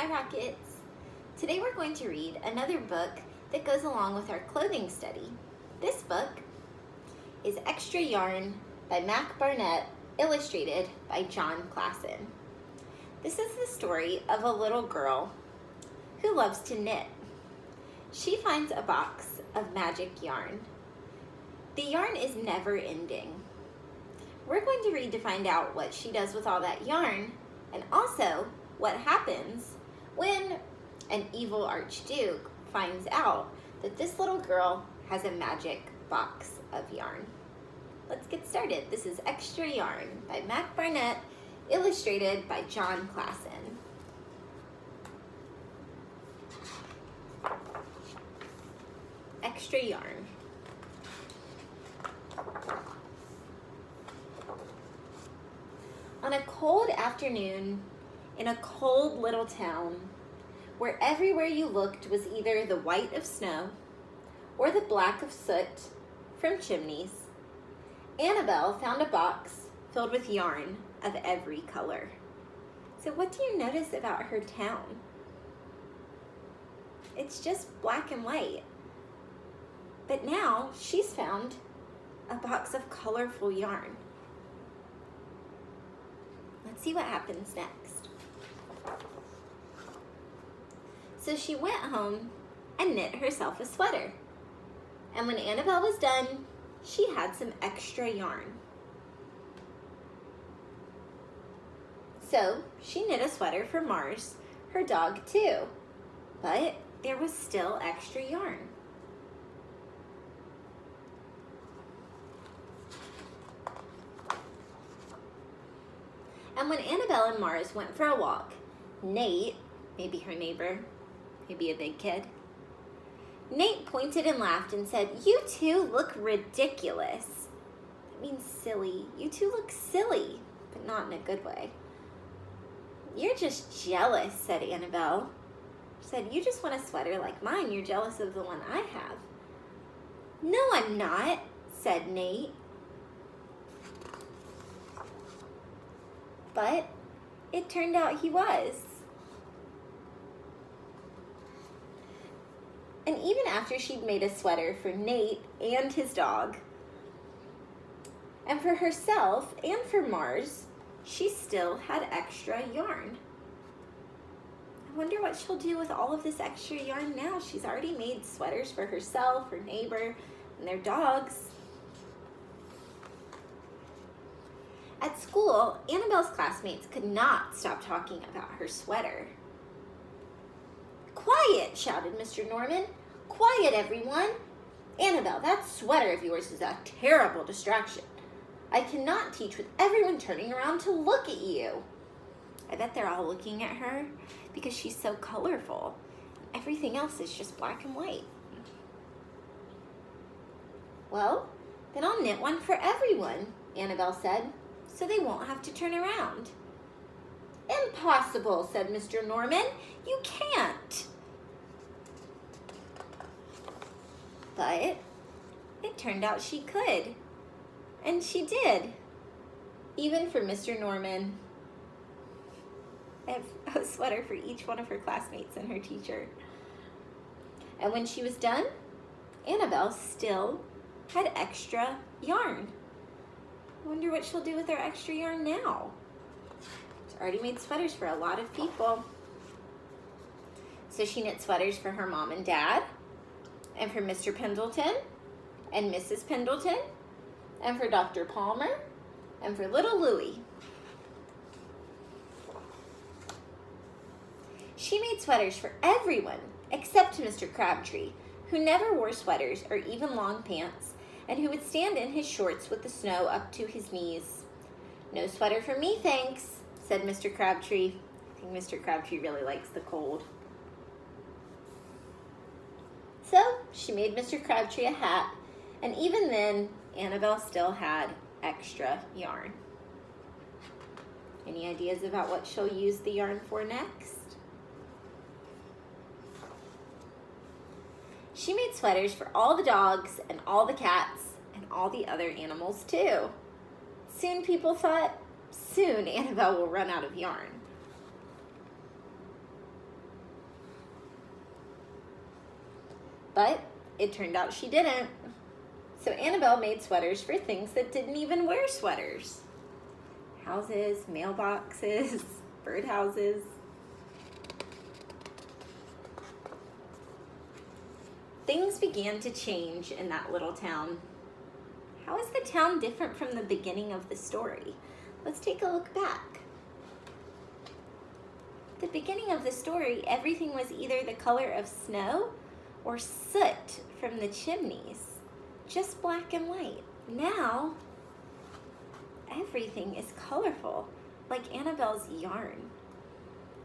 Hi Rockets! Today we're going to read another book that goes along with our clothing study. This book is Extra Yarn by Barnett, illustrated by John Klassen. This is the story of a little girl who loves to knit. She finds a box of magic yarn. The yarn is never ending. We're going to read to find out what she does with all that yarn, and also what happens when an evil archduke finds out that this little girl has a magic box of yarn. Let's get started. This is Extra Yarn by Barnett, illustrated by John Klassen. Extra Yarn. On a cold afternoon in a cold little town, where everywhere you looked was either the white of snow or the black of soot from chimneys, Annabelle found a box filled with yarn of every color. So what do you notice about her town? It's just black and white. But now she's found a box of colorful yarn. Let's see what happens next. So she went home and knit herself a sweater. And when Annabelle was done, she had some extra yarn. So she knit a sweater for Mars, her dog too. But there was still extra yarn. And when Annabelle and Mars went for a walk, Nate, maybe her neighbor, maybe a big kid, Nate pointed and laughed and said, "You two look ridiculous." That means silly. You two look silly, but not in a good way. "You're just jealous," said Annabelle. She said, "You just want a sweater like mine. You're jealous of the one I have." "No, I'm not," said Nate. But it turned out he was. And even after she'd made a sweater for Nate and his dog, and for herself and for Mars, she still had extra yarn. I wonder what she'll do with all of this extra yarn now. She's already made sweaters for herself, her neighbor, and their dogs. At school, Annabelle's classmates could not stop talking about her sweater. "Quiet!" shouted Mr. Norman. "Quiet, everyone! Annabelle, that sweater of yours is a terrible distraction. I cannot teach with everyone turning around to look at you." I bet they're all looking at her because she's so colorful. Everything else is just black and white. "Well, then I'll knit one for everyone," Annabelle said, "so they won't have to turn around." "Impossible," said Mr. Norman. "You can't." But it turned out she could. And she did. Even for Mr. Norman. I have a sweater for each one of her classmates and her teacher. And when she was done, Annabelle still had extra yarn. I wonder what she'll do with her extra yarn now. She's already made sweaters for a lot of people. So she knit sweaters for her mom and dad, and for Mr. Pendleton, and Mrs. Pendleton, and for Dr. Palmer, and for little Louie. She made sweaters for everyone except Mr. Crabtree, who never wore sweaters or even long pants, and who would stand in his shorts with the snow up to his knees. "No sweater for me, thanks," said Mr. Crabtree. I think Mr. Crabtree really likes the cold. So she made Mr. Crabtree a hat, and even then, Annabelle still had extra yarn. Any ideas about what she'll use the yarn for next? She made sweaters for all the dogs and all the cats and all the other animals too. Soon people thought, soon Annabelle will run out of yarn. But it turned out she didn't. So Annabelle made sweaters for things that didn't even wear sweaters. Houses, mailboxes, birdhouses. Things began to change in that little town. How is the town different from the beginning of the story? Let's take a look back. At the beginning of the story, everything was either the color of snow or soot from the chimneys. Just black and white. Now, everything is colorful, like Annabelle's yarn.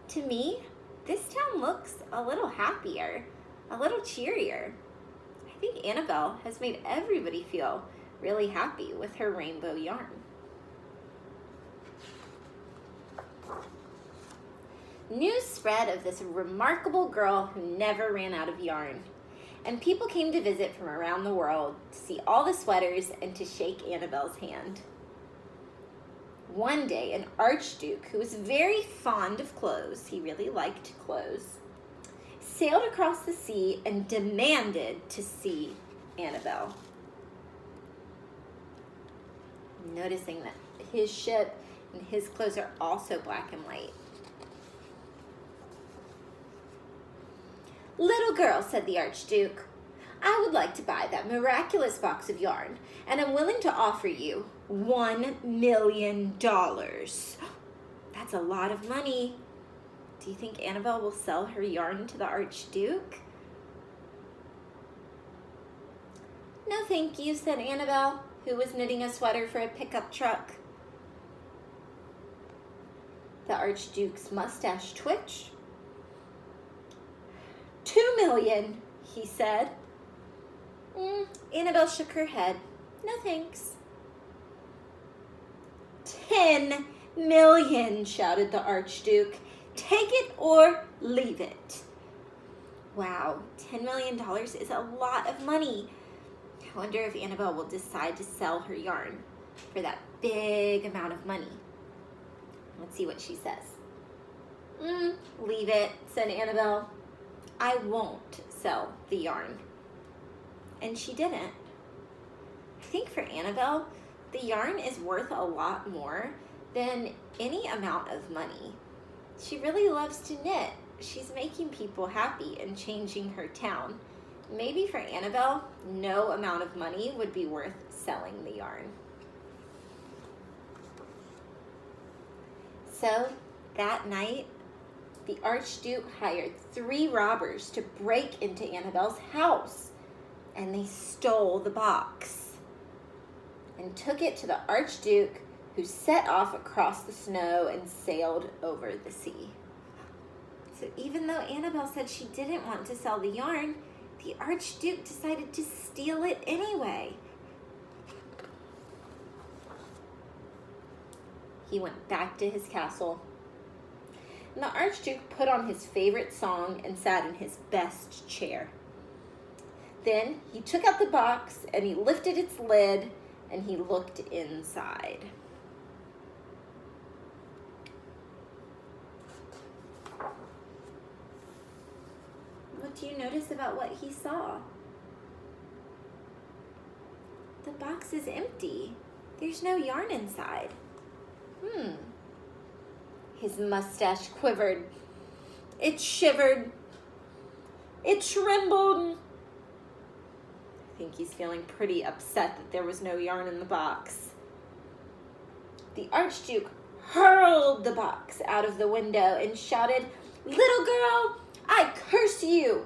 To me, this town looks a little happier, a little cheerier. I think Annabelle has made everybody feel really happy with her rainbow yarn. News spread of this remarkable girl who never ran out of yarn, and people came to visit from around the world to see all the sweaters and to shake Annabelle's hand. One day, an archduke who was very fond of clothes, he really liked clothes, sailed across the sea and demanded to see Annabelle. Noticing that his ship and his clothes are also black and white. "Little girl," said the Archduke, "I would like to buy that miraculous box of yarn, and I'm willing to offer you $1 million. That's a lot of money. Do you think Annabelle will sell her yarn to the Archduke?" "No, thank you," said Annabelle, who was knitting a sweater for a pickup truck. The Archduke's mustache twitched. $2 million, he said. Annabelle shook her head. "No, thanks." $10 million, shouted the Archduke. "Take it or leave it." Wow, $10 million is a lot of money. I wonder if Annabelle will decide to sell her yarn for that big amount of money. Let's see what she says. "Leave it," said Annabelle. "I won't sell the yarn." And she didn't. I think for Annabelle, the yarn is worth a lot more than any amount of money. She really loves to knit. She's making people happy and changing her town. Maybe for Annabelle, no amount of money would be worth selling the yarn. So that night, the Archduke hired 3 robbers to break into Annabelle's house, and they stole the box and took it to the Archduke, who set off across the snow and sailed over the sea. So even though Annabelle said she didn't want to sell the yarn, the Archduke decided to steal it anyway. He went back to his castle, and the Archduke put on his favorite song and sat in his best chair. Then he took out the box and he lifted its lid and he looked inside. What do you notice about what he saw? The box is empty. There's no yarn inside. His mustache quivered. It shivered. It trembled. I think he's feeling pretty upset that there was no yarn in the box. The Archduke hurled the box out of the window and shouted, "Little girl, I curse you.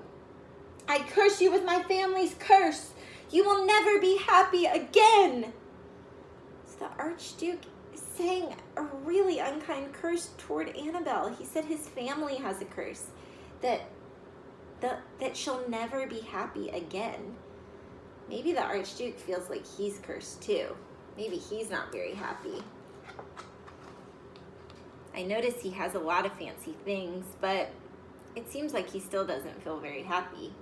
I curse you with my family's curse. You will never be happy again." So the Archduke is saying a really unkind curse toward Annabelle. He said his family has a curse, that she'll never be happy again. Maybe the Archduke feels like he's cursed too. Maybe he's not very happy. I notice he has a lot of fancy things, but it seems like he still doesn't feel very happy.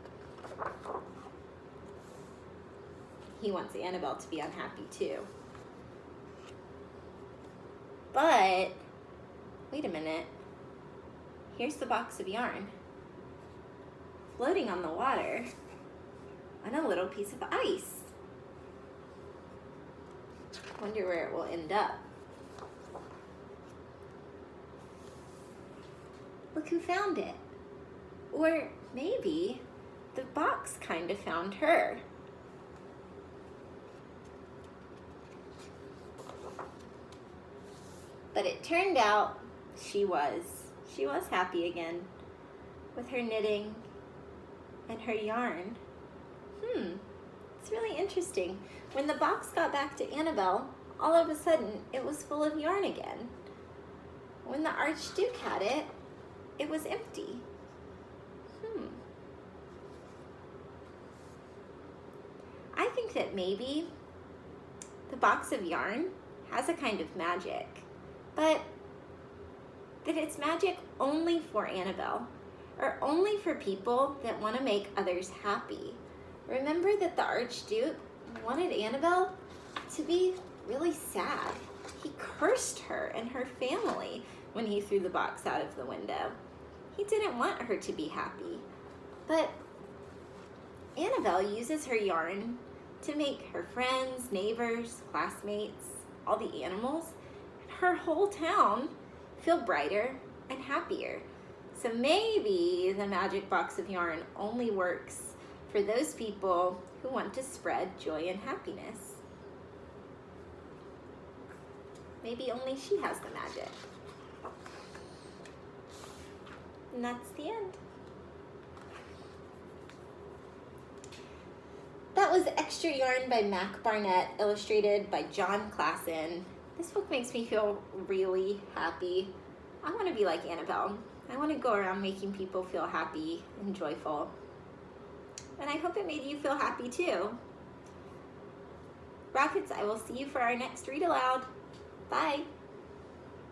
He wants Annabelle to be unhappy too. But, wait a minute. Here's the box of yarn. Floating on the water. on a little piece of ice. Wonder where it will end up. Look who found it. Or maybe the box kind of found her. But it turned out she was happy again with her knitting and her yarn. It's really interesting. When the box got back to Annabelle, all of a sudden it was full of yarn again. When the Archduke had it, it was empty. I think that maybe the box of yarn has a kind of magic, but that it's magic only for Annabelle, or only for people that want to make others happy. Remember that the Archduke wanted Annabelle to be really sad. He cursed her and her family when he threw the box out of the window. He didn't want her to be happy. But Annabelle uses her yarn to make her friends, neighbors, classmates, all the animals, and her whole town feel brighter and happier. So maybe the magic box of yarn only works for those people who want to spread joy and happiness. Maybe only she has the magic. And that's the end. That was Extra Yarn by Mac Barnett, illustrated by John Klassen. This book makes me feel really happy. I want to be like Annabelle. I want to go around making people feel happy and joyful. And I hope it made you feel happy too. Rockets, I will see you for our next read aloud. Bye.